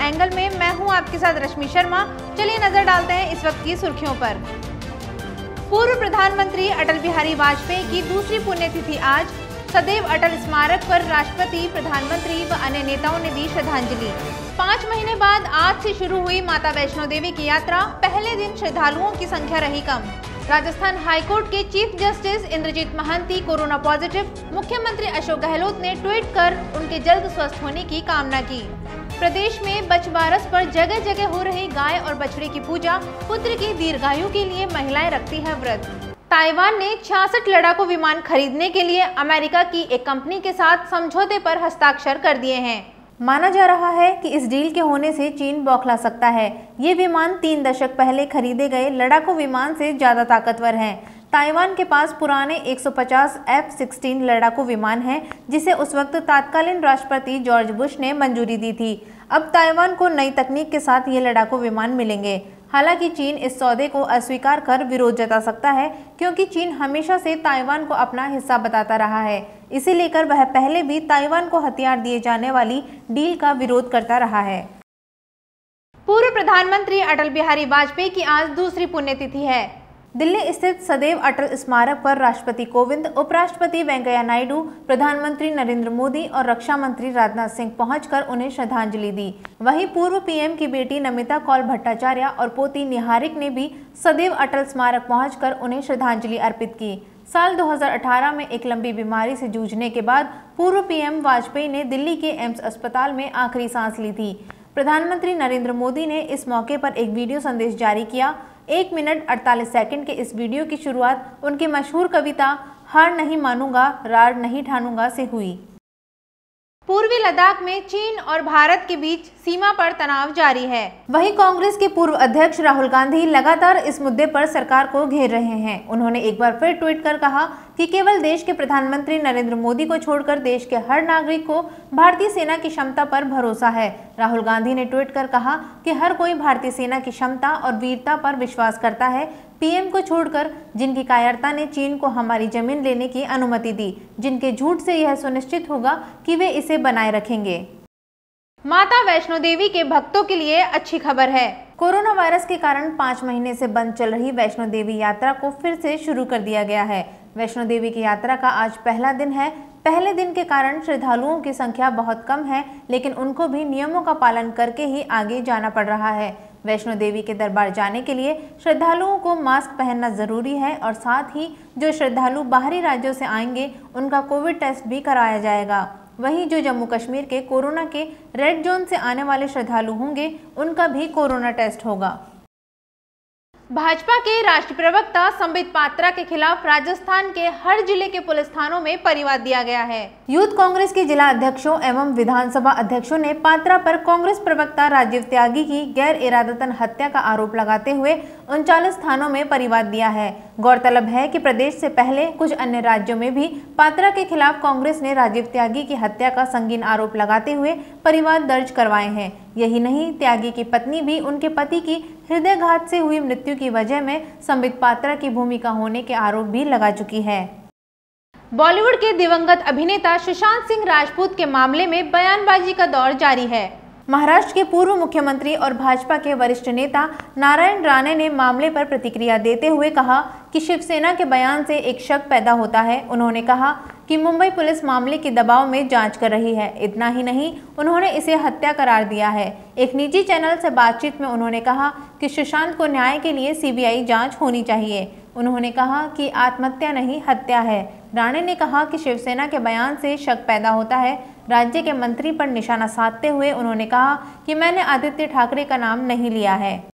Angle में मैं हूं आपके साथ रश्मि शर्मा। चलिए नजर डालते हैं इस वक्त की सुर्खियों पर। पूर्व प्रधानमंत्री अटल बिहारी वाजपेयी की दूसरी पुण्यतिथि आज। सदैव अटल स्मारक पर राष्ट्रपति, प्रधानमंत्री व अन्य नेताओं ने दी श्रद्धांजलि। 5 महीने बाद आज से शुरू हुई माता वैष्णो देवी की यात्रा। पहले दिन श्रद्धालुओं की संख्या रही कम। राजस्थान हाईकोर्ट के chief justice Indrajit Mahanti corona positive. मुख्यमंत्री अशोक गहलोत ने ट्वीट कर उनके जल्द स्वस्थ होने की कामना की। प्रदेश में बछबारस पर जगह जगह हो रही गाय और बछड़े की पूजा। पुत्र की दीर्घायु के लिए महिलाएं रखती हैं व्रत। ताइवान ने 66 लड़ाकू विमान खरीदने के लिए अमेरिका की एक कंपनी के साथ समझौते पर हस्ताक्षर कर दिए हैं। माना जा रहा है कि इस डील के होने से चीन बौखला सकता है। ये विमान 3 दशक पहले खरीदे गए लड़ाकू विमान से ज्यादा ताकतवर हैं। ताइवान के पास पुराने 150 F-16 लड़ाकू विमान हैं, जिसे उस वक्त तत्कालीन राष्ट्रपति जॉर्ज बुश ने मंजूरी दी थी। अब ताइवान को नई तकनीक के साथ ये लड़ाकू विमान मिलेंगे। हालांकि चीन इस सौदे को अस्वीकार कर विरोध जता सकता है, क्योंकि चीन हमेशा से ताइवान को अपना हिस्सा बताता रहा है। इसे लेकर वह पहले भी ताइवान को हथियार दिए जाने वाली डील का विरोध करता रहा है। पूर्व प्रधानमंत्री अटल बिहारी वाजपेयी की आज दूसरी पुण्यतिथि है। दिल्ली स्थित सदैव अटल स्मारक पर राष्ट्रपति कोविंद, उपराष्ट्रपति वेंकैया नायडू, प्रधानमंत्री नरेंद्र मोदी और रक्षा मंत्री राजनाथ सिंह पहुंचकर उन्हें श्रद्धांजलि दी। वहीं पूर्व पीएम की बेटी नमिता कौल भट्टाचार्य और पोती निहारिक ने भी सदैव अटल स्मारक पहुंचकर उन्हें श्रद्धांजलि अर्पित की। साल 2018 में एक लंबी बीमारी से जूझने के बाद पूर्व पीएम वाजपेयी ने दिल्ली के एम्स अस्पताल में आखिरी सांस ली थी। प्रधानमंत्री नरेंद्र मोदी ने इस मौके पर एक वीडियो संदेश जारी किया। 1 मिनट 48 सेकंड के इस वीडियो की शुरुआत उनकी मशहूर कविता हार नहीं मानूंगा, रार नहीं ठानूंगा से हुई। पूर्वी लद्दाख में चीन और भारत के बीच सीमा पर तनाव जारी है। वहीं कांग्रेस के पूर्व अध्यक्ष राहुल गांधी लगातार इस मुद्दे पर सरकार को घेर रहे हैं। उन्होंने एक बार फिर ट्वीट कर कहा कि केवल देश के प्रधानमंत्री नरेंद्र मोदी को छोड़कर देश के हर नागरिक को भारतीय सेना की क्षमता पर भरोसा है। राहुल गांधी ने ट्वीट कर कहा कि हर कोई भारतीय सेना की क्षमता और वीरता पर विश्वास करता है। पीएम को छोड़कर जिनकी कायरता ने चीन को हमारी जमीन लेने की अनुमति दी, जिनके झूठ से यह सुनिश्चित होगा कि वे इसे बनाए रखेंगे। माता वैष्णो देवी के भक्तों के लिए अच्छी खबर है। कोरोना वायरस के कारण 5 महीने से बंद चल रही वैष्णो देवी यात्रा को फिर से शुरू कर दिया गया है। वैष्णो देवी की यात्रा का आज पहला दिन है। पहले दिन के कारण श्रद्धालुओं की संख्या बहुत कम है, लेकिन उनको भी नियमों का पालन करके ही आगे जाना पड़ रहा है। वैष्णो देवी के दरबार जाने के लिए श्रद्धालुओं को मास्क पहनना जरूरी है और साथ ही जो श्रद्धालु बाहरी राज्यों से आएंगे उनका कोविड टेस्ट भी कराया जाएगा। वहीं जो जम्मू कश्मीर के कोरोना के रेड जोन से आने वाले श्रद्धालु होंगे उनका भी कोरोना टेस्ट होगा। भाजपा के राष्ट्रीय प्रवक्ता संबित पात्रा के खिलाफ राजस्थान के हर जिले के पुलिस थानों में परिवाद दिया गया है। यूथ कांग्रेस के जिला अध्यक्षों एवं विधानसभा अध्यक्षों ने पात्रा पर कांग्रेस प्रवक्ता राजीव त्यागी की गैर इरादतन हत्या का आरोप लगाते हुए 39 थानों में परिवाद दिया है। गौरतलब है कि प्रदेश से पहले कुछ अन्य राज्यों में भी पात्रा के खिलाफ कांग्रेस ने राजीव त्यागी की हत्या का संगीन आरोप लगाते हुए परिवाद दर्ज करवाए हैं। यही नहीं, त्यागी की पत्नी भी उनके पति की हृदयघात से हुई मृत्यु की वजह में संबित पात्रा की भूमिका होने के आरोप भी लगा चुकी है। बॉलीवुड के दिवंगत अभिनेता सुशांत सिंह राजपूत के मामले में बयानबाजी का दौर जारी है। महाराष्ट्र के पूर्व मुख्यमंत्री और भाजपा के वरिष्ठ नेता नारायण राणे ने मामले पर प्रतिक्रिया देते हुए कहा कि शिवसेना के बयान से एक शक पैदा होता है। उन्होंने कहा कि मुंबई पुलिस मामले के दबाव में जांच कर रही है। इतना ही नहीं, उन्होंने इसे हत्या करार दिया है। एक निजी चैनल से बातचीत में उन्होंने कहा कि सुशांत को न्याय के लिए सीबीआई जांच होनी चाहिए। उन्होंने कहा कि आत्महत्या नहीं, हत्या है। राणे ने कहा कि शिवसेना के बयान से शक पैदा होता है। राज्य के मंत्री पर निशाना साधते हुए उन्होंने कहा कि मैंने आदित्य ठाकरे का नाम नहीं लिया है।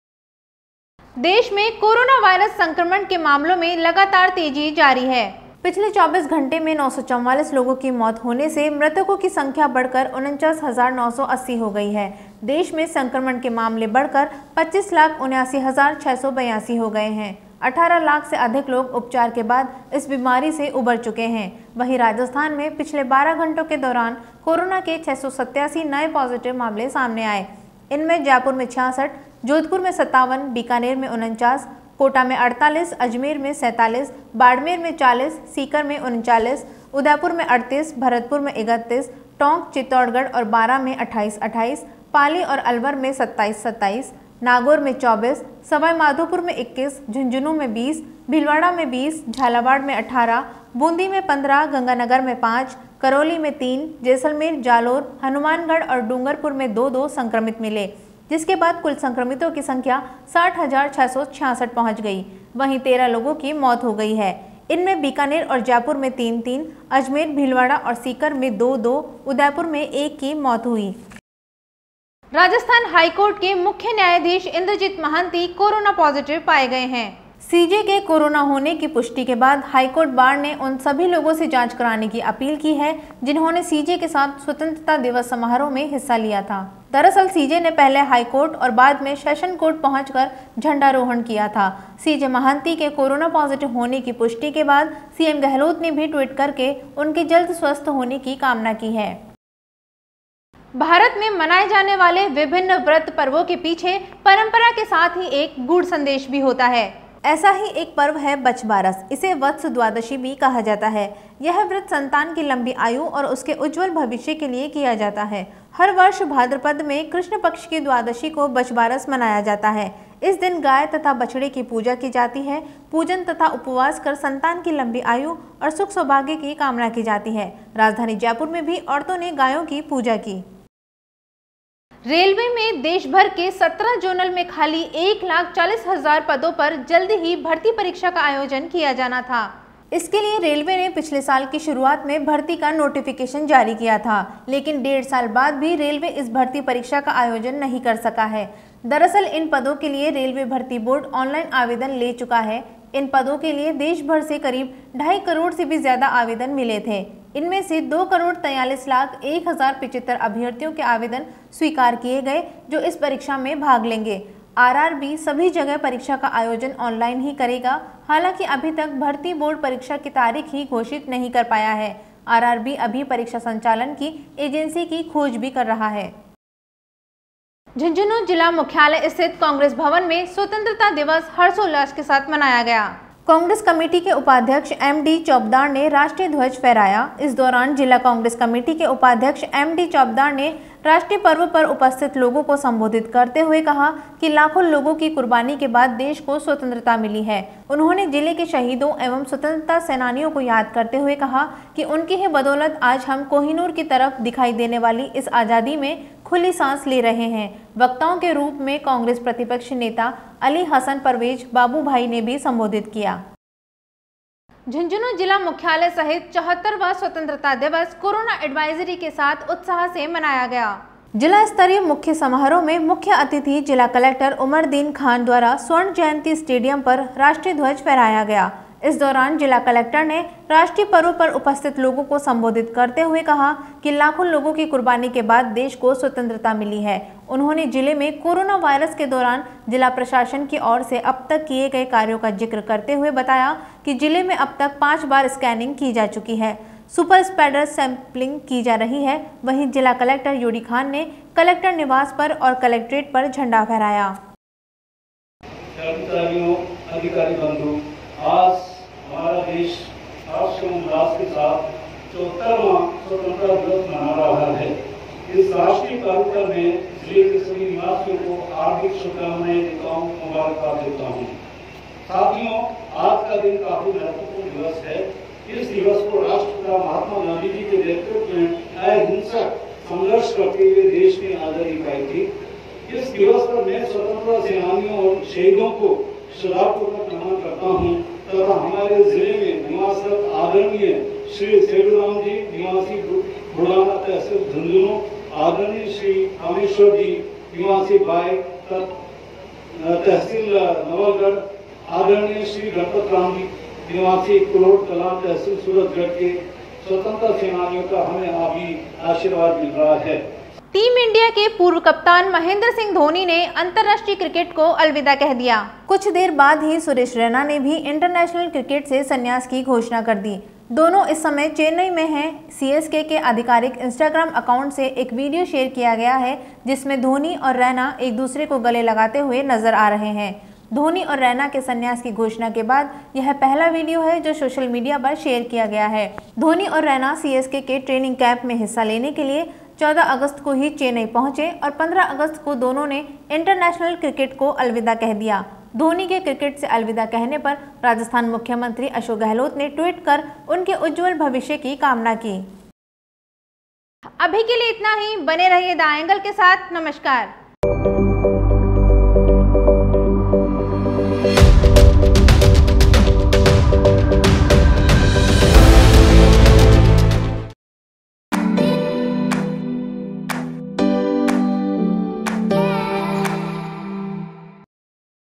देश में कोरोना वायरस संक्रमण के मामलों में लगातार तेजी जारी है। पिछले 24 घंटे में 944 लोगों की मौत होने से मृतकों की संख्या बढ़कर 49,980 हो गई है। देश में संक्रमण के मामले बढ़कर 25,79,682 हो गए हैं। 18 लाख से अधिक लोग उपचार के बाद इस बीमारी से उबर चुके हैं। वहीं राजस्थान में पिछले 12 घंटों के दौरान कोरोना के 687 नए पॉजिटिव मामले सामने आए। इनमें जयपुर में 66, जोधपुर में 57, बीकानेर में 49, कोटा में 48, अजमेर में 47, बाड़मेर में 40, सीकर में 39, उदयपुर में 38, भरतपुर में 31, टोंक, चित्तौड़गढ़ और बारां में 28-28, पाली और अलवर में 27-27, नागौर में 24, सवाई माधोपुर में 21, झुंझुनू में 20, भीलवाड़ा में 20, झालावाड़ में 18, बूंदी में 15, गंगानगर में 5, करौली में 3, जैसलमेर, जालोर, हनुमानगढ़ और डूंगरपुर में 2-2 संक्रमित मिले, जिसके बाद कुल संक्रमितों की संख्या 60,666 पहुंच गई। वहीं 13 लोगों की मौत हो गई है। इनमें बीकानेर और जयपुर में 3-3, अजमेर, भीलवाड़ा और सीकर में 2-2, उदयपुर में 1 की मौत हुई। राजस्थान हाईकोर्ट के मुख्य न्यायाधीश इंद्रजीत महांती कोरोना पॉजिटिव पाए गए हैं। सीजे के कोरोना होने की पुष्टि के बाद हाईकोर्ट बार ने उन सभी लोगों से जांच कराने की अपील की है जिन्होंने सीजे के साथ स्वतंत्रता दिवस समारोह में हिस्सा लिया था। दरअसल सीजे ने पहले हाईकोर्ट और बाद में सेशन कोर्ट पहुंचकर झंडारोहण किया था। सीजे महांती के कोरोना पॉजिटिव होने की पुष्टि के बाद सीएम गहलोत ने भी ट्वीट करके उनके जल्द स्वस्थ होने की कामना की है। भारत में मनाए जाने वाले विभिन्न व्रत पर्वों के पीछे परंपरा के साथ ही एक गूढ़ संदेश भी होता है। ऐसा ही एक पर्व है बछबारस। इसे वत्स द्वादशी भी कहा जाता है। यह व्रत संतान की लंबी आयु और उसके उज्जवल भविष्य के लिए किया जाता है। हर वर्ष भाद्रपद में कृष्ण पक्ष की द्वादशी को बछबारस मनाया जाता है। इस दिन गाय तथा बछड़े की पूजा की जाती है। पूजन तथा उपवास कर संतान की लंबी आयु और सुख सौभाग्य की कामना की जाती है। राजधानी जयपुर में भी औरतों ने गायों की पूजा की। रेलवे में देश भर के 17 जोनल में खाली 1,40,000 पदों पर जल्दी ही भर्ती परीक्षा का आयोजन किया जाना था। इसके लिए रेलवे ने पिछले साल की शुरुआत में भर्ती का नोटिफिकेशन जारी किया था, लेकिन 1.5 साल बाद भी रेलवे इस भर्ती परीक्षा का आयोजन नहीं कर सका है। दरअसल इन पदों के लिए रेलवे भर्ती बोर्ड ऑनलाइन आवेदन ले चुका है। इन पदों के लिए देश भर से करीब 2.5 करोड़ से भी ज्यादा आवेदन मिले थे। इनमें से 2,43,01,075 अभ्यर्थियों के आवेदन स्वीकार किए गए जो इस परीक्षा में भाग लेंगे। आरआरबी सभी जगह परीक्षा का आयोजन ऑनलाइन ही करेगा। हालांकि अभी तक भर्ती बोर्ड परीक्षा की तारीख ही घोषित नहीं कर पाया है। आरआरबी अभी परीक्षा संचालन की एजेंसी की खोज भी कर रहा है। झुंझुनू जिला मुख्यालय स्थित कांग्रेस भवन में स्वतंत्रता दिवस हर्षोल्लास के साथ मनाया गया। कांग्रेस कमेटी के उपाध्यक्ष एमडी चौबदार ने राष्ट्रीय ध्वज फहराया। इस दौरान जिला कांग्रेस कमेटी के उपाध्यक्ष एमडी चौबदार ने राष्ट्रीय पर्व पर उपस्थित लोगों को संबोधित करते हुए कहा कि लाखों लोगों की कुर्बानी के बाद देश को स्वतंत्रता मिली है। उन्होंने जिले के शहीदों एवं स्वतंत्रता सेनानियों को याद करते हुए कहा कि उनकी ही बदौलत आज हम कोहिनूर की तरफ दिखाई देने वाली इस आज़ादी में खुली सांस ले रहे हैं। वक्ताओं के रूप में कांग्रेस प्रतिपक्ष नेता अली हसन परवेज बाबू भाई ने भी संबोधित किया। झुंझुनू जिला मुख्यालय सहित 74वां स्वतंत्रता दिवस कोरोना एडवाइजरी के साथ उत्साह से मनाया गया। जिला स्तरीय मुख्य समारोह में मुख्य अतिथि जिला कलेक्टर उमरदीन खान द्वारा स्वर्ण जयंती स्टेडियम पर राष्ट्रीय ध्वज फहराया गया। इस दौरान जिला कलेक्टर ने राष्ट्रीय पर्व पर उपस्थित लोगों को संबोधित करते हुए कहा कि लाखों लोगों की कुर्बानी के बाद देश को स्वतंत्रता मिली है। उन्होंने जिले में कोरोना वायरस के दौरान जिला प्रशासन की ओर से अब तक किए गए कार्यों का जिक्र करते हुए बताया कि जिले में अब तक 5 बार स्कैनिंग की जा चुकी है। सुपर स्प्रेडर सैंपलिंग की जा रही है। वहीं जिला कलेक्टर यूडी खान ने कलेक्टर निवास पर और कलेक्ट्रेट पर झंडा फहराया। अधिकारी बंधु, आज हमारा देश हर्षोल्लास के साथ 74वां स्वतंत्रता दिवस मना रहा है। इस राष्ट्रीय पर्व पर मैं जिले के सभी निवासियों को हार्दिक शुभकामनाएं देता हूँ, मुबारकबाद देता हूँ। साथियों, आज का दिन काफी महत्वपूर्ण दिवस है। इस दिवस को राष्ट्रपिता महात्मा गांधी जी के नेतृत्व में अहिंसक संघर्ष करते हुए देश ने आजादी पाई थी। इस दिवस पर मैं स्वतंत्रता सेनानियों और शहीदों को श्रद्धापूर्वक नमन करता हूँ तथा हमारे जिले में निवासरत आदरणीय श्री सेठूराम जी निवासी बुढ़ाना तहसील झुंझुनू, आदरणीय श्री कामेश्वर जी निवासी बाय तहसील नवलगढ़, आदरणीय श्री गणपत राम जी निवासी कुलोट कला तहसील सूरतगढ़ के स्वतंत्रता सेनानियों का हमें अभी आशीर्वाद मिल रहा है। टीम इंडिया के पूर्व कप्तान महेंद्र सिंह धोनी ने अंतर्राष्ट्रीय क्रिकेट को अलविदा कह दिया। कुछ देर बाद ही सुरेश रैना ने भी इंटरनेशनल क्रिकेट से संन्यास की घोषणा कर दी। दोनों इस समय चेन्नई में हैं। सीएसके के आधिकारिक इंस्टाग्राम अकाउंट से एक वीडियो शेयर किया गया है जिसमें धोनी और रैना एक दूसरे को गले लगाते हुए नजर आ रहे हैं। धोनी और रैना के संन्यास की घोषणा के बाद यह पहला वीडियो है जो सोशल मीडिया पर शेयर किया गया है। धोनी और रैना सीएसके के ट्रेनिंग कैंप में हिस्सा लेने के लिए 14 अगस्त को ही चेन्नई पहुंचे और 15 अगस्त को दोनों ने इंटरनेशनल क्रिकेट को अलविदा कह दिया। धोनी के क्रिकेट से अलविदा कहने पर राजस्थान मुख्यमंत्री अशोक गहलोत ने ट्वीट कर उनके उज्जवल भविष्य की कामना की। अभी के लिए इतना ही। बने रहिए द एंगल के साथ। नमस्कार।